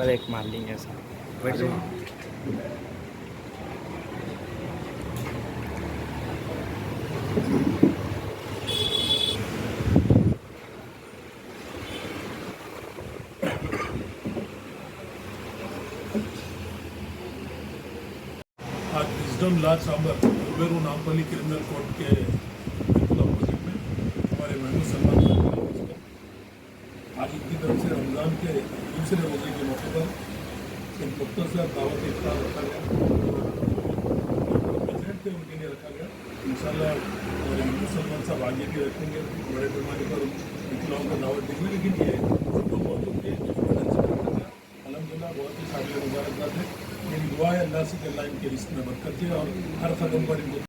पर एक मार लेंगे ऐसा। बैठ जाओ। आज विजडम लॉ चैम्बर कुबेरू नामपल्ली क्रिमिनल कोर्ट के बिल्कुल अपोजिट में हमारे महमूद सलमान खान के ऑफिस पर आज की तरफ से रमज़ान के दूसरे रोजे के मौके पर एक मुख्तसर दावत इफ्तार रखा गया। प्रेसिडेंट थे उनके लिए रखा गया। इंशाल्लाह हमारे महमूद सलमान साहब आगे भी रखेंगे, बड़े पैमाने पर इतलाओं को दावत देंगे। लेकिन ये जो मौजूद थे अलहमदिल्ला बहुत ही काबिल मुबारकबाद है। मेरी दुआ है अल्लाह से कि अल्लाह इनके रिस्क में बरकत दे और हर कदम पर इनको